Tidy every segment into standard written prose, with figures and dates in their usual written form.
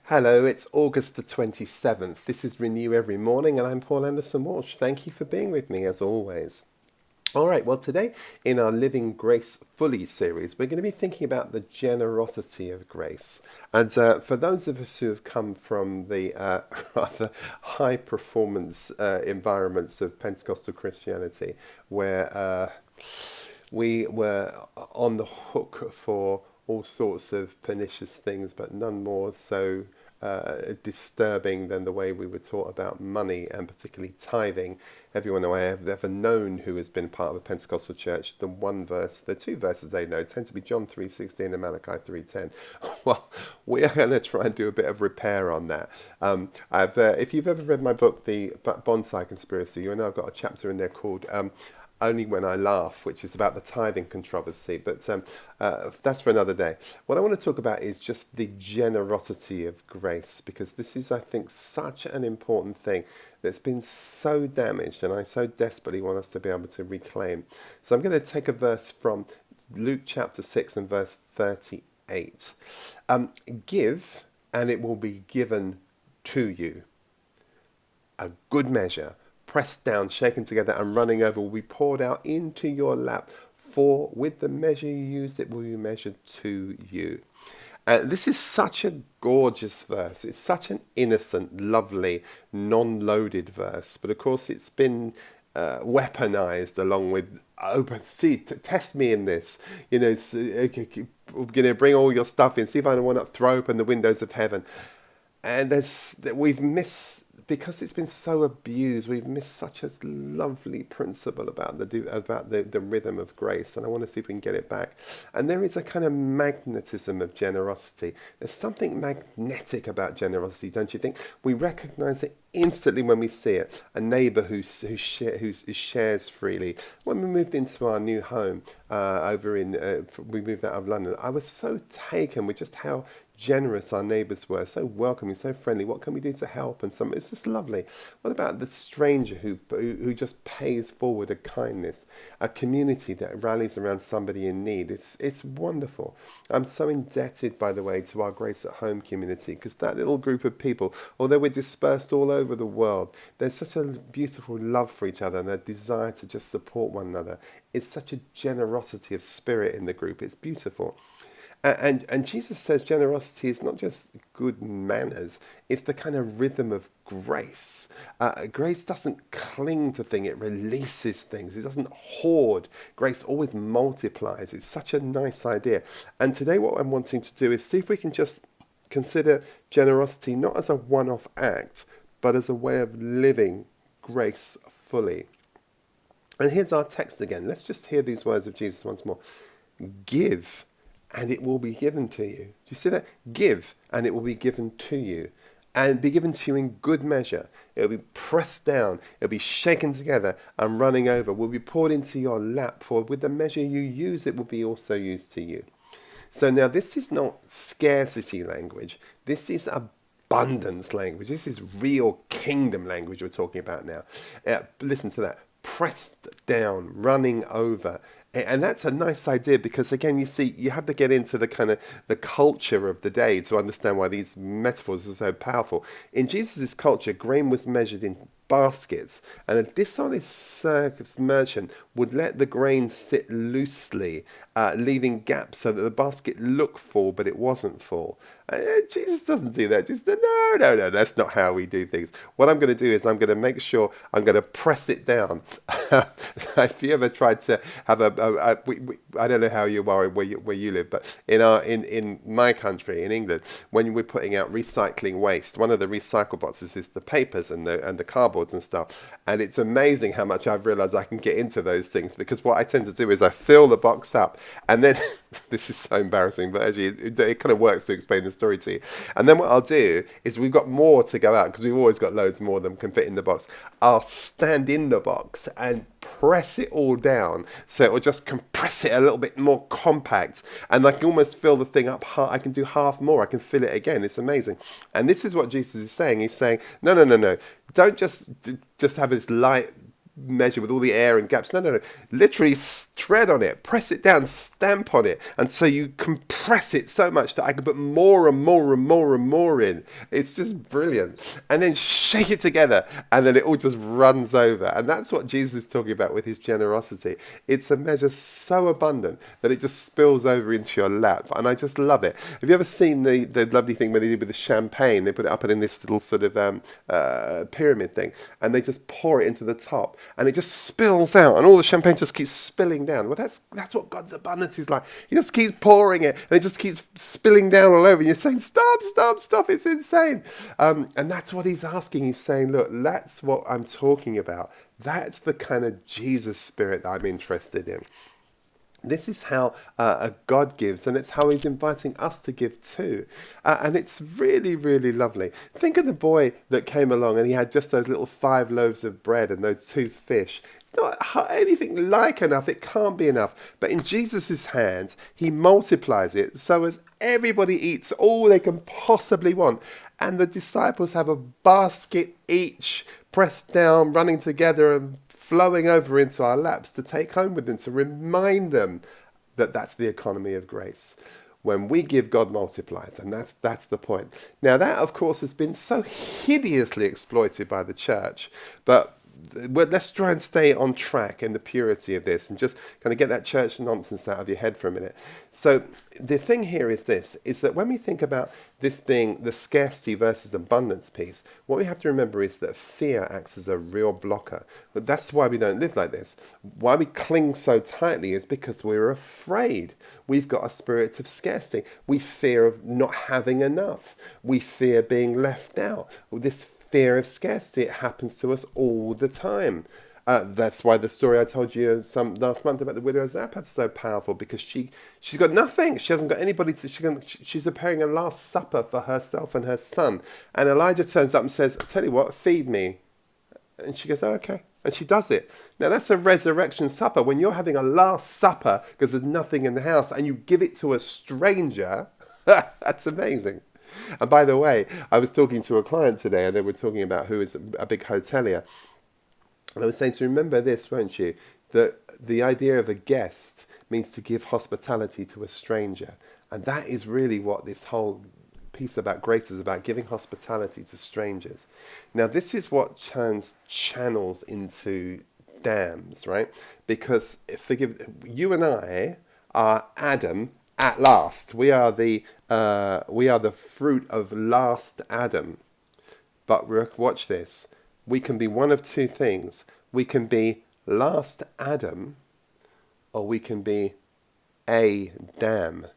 Hello, it's August the 27th. This is Renew Every Morning, and I'm Paul Anderson-Walsh. Thank you for being with me, as always. All right, well, today in our Living Gracefully series, we're going to be thinking about the generosity of grace. And for those of us who have come from the rather high performance environments of Pentecostal Christianity, where we were on the hook for all sorts of pernicious things, but none more so disturbing than the way we were taught about money and particularly tithing. Everyone I have ever known who has been part of the Pentecostal church, the two verses they know tend to be John 3:16 and Malachi 3:10. Well, we are going to try and do a bit of repair on that. If you've ever read my book, The Bonsai Conspiracy, you know I've got a chapter in there called Only When I Laugh, which is about the tithing controversy, but that's for another day. What I want to talk about is just the generosity of grace, because this is, I think, such an important thing that's been so damaged, and I so desperately want us to be able to reclaim. So I'm going to take a verse from Luke chapter 6 and verse 38. Give, and it will be given to you. A good measure, pressed down, shaken together, and running over, will be poured out into your lap. For with the measure you use, it will be measured to you. This is such a gorgeous verse. It's such an innocent, lovely, non-loaded verse. But of course, it's been weaponized along with open. See, test me in this. We're going to bring all your stuff in. See if I don't want to throw open the windows of heaven. And we've missed, because it's been so abused, we've missed such a lovely principle about the rhythm of grace, and I want to see if we can get it back. And there is a kind of magnetism of generosity. There's something magnetic about generosity, don't you think? We recognize it instantly when we see it. A neighbour who shares freely. When we moved into our new home we moved out of London, I was so taken with just how generous our neighbours were, so welcoming, so friendly. What can we do to help? And it's just lovely. What about the stranger who just pays forward a kindness, a community that rallies around somebody in need? It's wonderful. I'm so indebted, by the way, to our Grace at Home community, because that little group of people, although we're dispersed all over the world, there's such a beautiful love for each other and a desire to just support one another. It's such a generosity of spirit in the group. It's beautiful. And Jesus says generosity is not just good manners, it's the kind of rhythm of grace. Grace doesn't cling to things, it releases things. It doesn't hoard. Grace always multiplies. It's such a nice idea. And today what I'm wanting to do is see if we can just consider generosity not as a one-off act, but as a way of living grace fully. And here's our text again. Let's just hear these words of Jesus once more. Give, and it will be given to you. Do you see that? Give, and it will be given to you. And be given to you in good measure. It will be pressed down. It will be shaken together and running over. Will be poured into your lap. For with the measure you use, it will be also used to you. So now this is not scarcity language. This is abundance language. This is real kingdom language we're talking about now. Listen to that. Pressed down, running over. And that's a nice idea, because again, you see, you have to get into the kind of the culture of the day to understand why these metaphors are so powerful. In Jesus' culture, grain was measured in baskets, and a dishonest circus merchant would let the grain sit loosely, leaving gaps so that the basket looked full, but it wasn't full. Jesus doesn't do that. Jesus said, no, that's not how we do things. What I'm going to do is I'm going to make sure I'm going to press it down. If you ever tried to have I don't know how you are where you live, but in my country, in England, when we're putting out recycling waste, one of the recycle boxes is the papers and the cardboards and stuff. And it's amazing how much I've realised I can get into those things, because what I tend to do is I fill the box up, and then this is so embarrassing, but actually it kind of works to explain the story to you. And then what I'll do is, we've got more to go out because we've always got loads more than can fit in the box. I'll stand in the box and press it all down, so it will just compress it a little bit more compact, and I can almost fill the thing up. I can do half more. I can fill it again. It's amazing. And this is what Jesus is saying. He's saying, no. Don't just have this light measure with all the air and gaps. No. Literally tread on it, press it down, stamp on it. And so you compress it so much that I can put more and more and more and more in. It's just brilliant. And then shake it together and then it all just runs over. And that's what Jesus is talking about with his generosity. It's a measure so abundant that it just spills over into your lap. And I just love it. Have you ever seen the lovely thing where they did with the champagne? They put it up in this little sort of pyramid thing and they just pour it into the top and it just spills out and all the champagne just keeps spilling down. Well, that's what God's abundance is like. He just keeps pouring it and it just keeps spilling down all over. And you're saying, stop, it's insane. And that's what he's asking. He's saying, look, that's what I'm talking about. That's the kind of Jesus spirit that I'm interested in. This is how God gives, and it's how he's inviting us to give too. And it's really, really lovely. Think of the boy that came along and he had just those little 5 loaves of bread and those 2 fish. It's not anything like enough. It can't be enough. But in Jesus' hands, he multiplies it so as everybody eats all they can possibly want. And the disciples have a basket each, pressed down, running together and flowing over into our laps to take home with them, to remind them that that's the economy of grace. When we give, God multiplies, and that's the point. Now that, of course, has been so hideously exploited by the church, but let's try and stay on track in the purity of this and just kind of get that church nonsense out of your head for a minute. So the thing here is this, is that when we think about this being the scarcity versus abundance piece, what we have to remember is that fear acts as a real blocker. But that's why we don't live like this. Why we cling so tightly is because we're afraid. We've got a spirit of scarcity. We fear of not having enough. We fear being left out. This fear of scarcity, it happens to us all the time. That's why the story I told you last month about the widow of Zarephath is so powerful, because she's got nothing. She hasn't got anybody she's preparing a last supper for herself and her son. And Elijah turns up and says, "I tell you what, feed me." And she goes, "Oh, okay." And she does it. Now that's a resurrection supper. When you're having a last supper because there's nothing in the house and you give it to a stranger, that's amazing. And by the way, I was talking to a client today and they were talking about who is a big hotelier. And I was saying to remember this, won't you? That the idea of a guest means to give hospitality to a stranger. And that is really what this whole piece about grace is about, giving hospitality to strangers. Now, this is what turns channels into dams, right? Because, you and I are Adam at last. We are the fruit of last Adam. But watch this. We can be one of two things. We can be last Adam, or we can be a dam.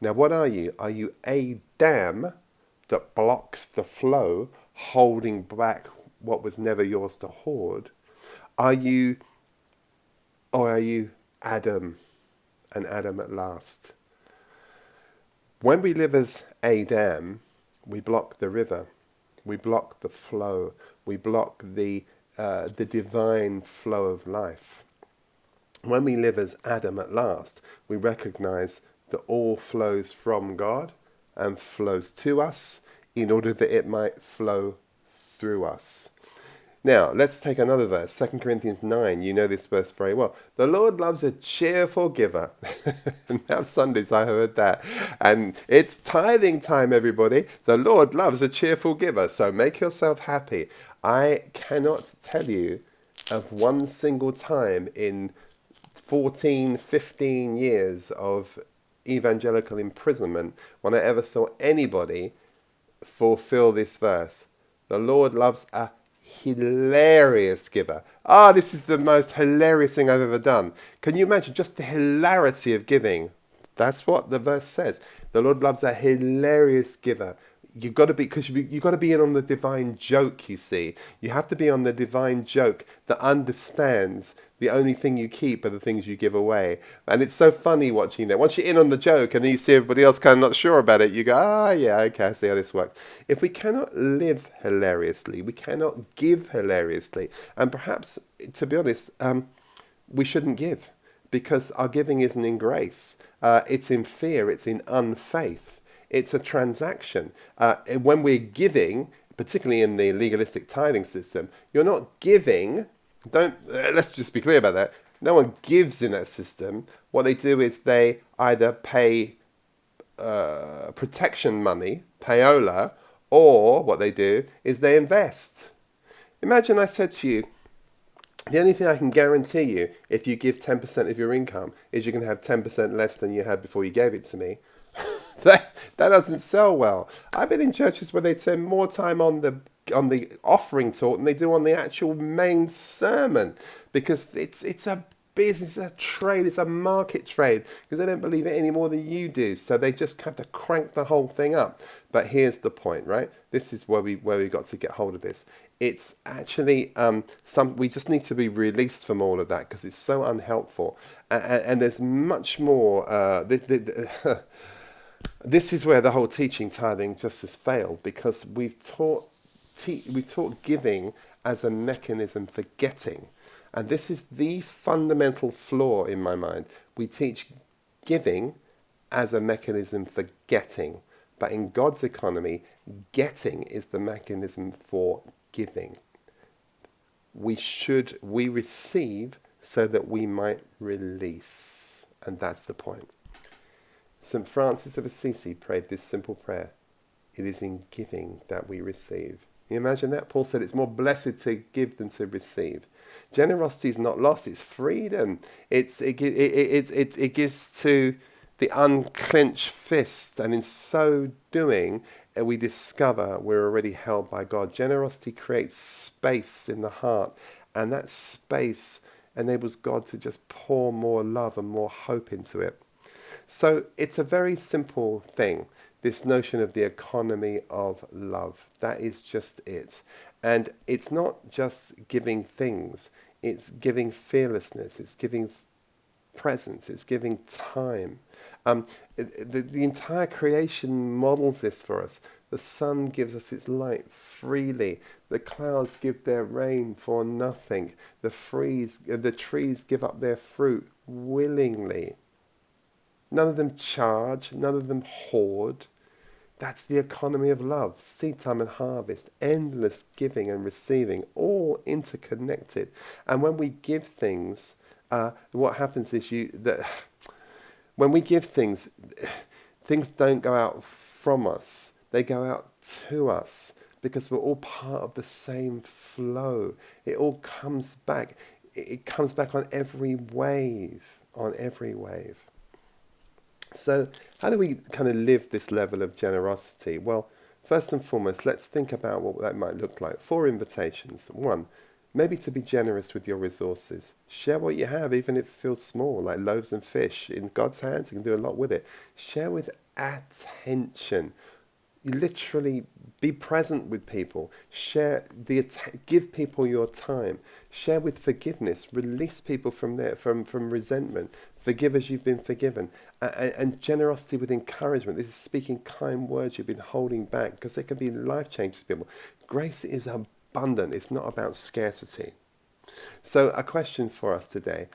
Now, what are you? Are you a dam that blocks the flow, holding back what was never yours to hoard? Or are you Adam, and Adam at last? When we live as a dam, we block the river, we block the flow, we block the divine flow of life. When we live as Adam at last, we recognize that all flows from God and flows to us in order that it might flow through us. Now, let's take another verse, 2 Corinthians 9. You know this verse very well. The Lord loves a cheerful giver. Now Sundays I heard that. And it's tithing time, everybody. The Lord loves a cheerful giver, so make yourself happy. I cannot tell you of one single time in 14, 15 years of evangelical imprisonment when I ever saw anybody fulfill this verse. The Lord loves a hilarious giver. This is the most hilarious thing I've ever done. Can you imagine just the hilarity of giving? That's what the verse says. The Lord loves a hilarious giver. You've got to be, because you've got to be in on the divine joke, you see. You have to be on the divine joke that understands the only thing you keep are the things you give away. And it's so funny watching that. Once you're in on the joke and then you see everybody else kind of not sure about it, you go, yeah, okay, I see how this works. If we cannot live hilariously, we cannot give hilariously. And perhaps, to be honest, we shouldn't give, because our giving isn't in grace. It's in fear, it's in unfaith. It's a transaction. When we're giving, particularly in the legalistic tithing system, you're not giving Don't let's just be clear about that. No one gives in that system. What they do is they either pay protection money, payola, or what they do is they invest. Imagine I said to you, the only thing I can guarantee you if you give 10% of your income is you're going to have 10% less than you had before you gave it to me. That doesn't sell well. I've been in churches where they spend more time on the offering talk than they do on the actual main sermon, because it's a business, it's a trade, it's a market trade, because they don't believe it any more than you do. So they just have to crank the whole thing up. But here's the point, right? This is where we got to get hold of this. It's actually we just need to be released from all of that because it's so unhelpful, and there's much more. This is where the whole teaching tithing just has failed, because we taught giving as a mechanism for getting. And this is the fundamental flaw in my mind. We teach giving as a mechanism for getting. But in God's economy, getting is the mechanism for giving. We receive so that we might release. And that's the point. St. Francis of Assisi prayed this simple prayer. It is in giving that we receive. Can you imagine that? Paul said it's more blessed to give than to receive. Generosity is not loss, it's freedom. It gives to the unclenched fist, and in so doing, we discover we're already held by God. Generosity creates space in the heart, and that space enables God to just pour more love and more hope into it. So it's a very simple thing, this notion of the economy of love. That is just it. And it's not just giving things, it's giving fearlessness, it's giving presence, it's giving time. The entire creation models this for us. The sun gives us its light freely. The clouds give their rain for nothing. The trees give up their fruit willingly. None of them charge, none of them hoard. That's the economy of love. Seed time and harvest, endless giving and receiving, all interconnected. And when we give things, what happens is when we give things, things don't go out from us. They go out to us, because we're all part of the same flow. It all comes back. It comes back on every wave, So how do we kind of live this level of generosity? Well, first and foremost, let's think about what that might look like. 4 invitations. 1, maybe to be generous with your resources. Share what you have, even if it feels small, like loaves and fish. In God's hands, you can do a lot with it. Share with attention. Literally be present with people. Give people your time. Share with forgiveness. Release people from resentment. Forgive as you've been forgiven. And generosity with encouragement. This is speaking kind words you've been holding back, because they can be life changes to people. Grace is abundant. It's not about scarcity. So a question for us today.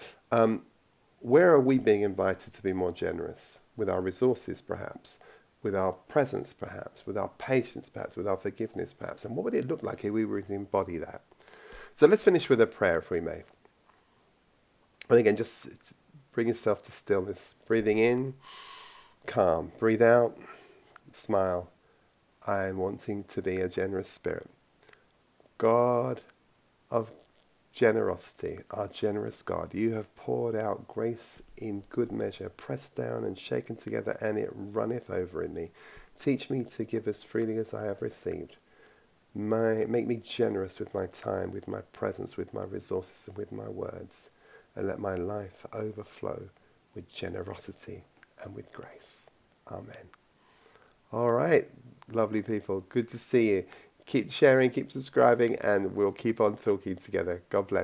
Where are we being invited to be more generous? With our resources, perhaps. With our presence, perhaps. With our patience, perhaps. With our forgiveness, perhaps. And what would it look like if we were to embody that? So let's finish with a prayer, if we may. And again, just bring yourself to stillness. Breathing in, calm. Breathe out, smile. I am wanting to be a generous spirit. God of generosity, our generous God, you have poured out grace in good measure, pressed down and shaken together, and it runneth over in me. Teach me to give as freely as I have received. Make me generous with my time, with my presence, with my resources, and with my words. And let my life overflow with generosity and with grace. Amen. All right, lovely people. Good to see you. Keep sharing, keep subscribing, and we'll keep on talking together. God bless.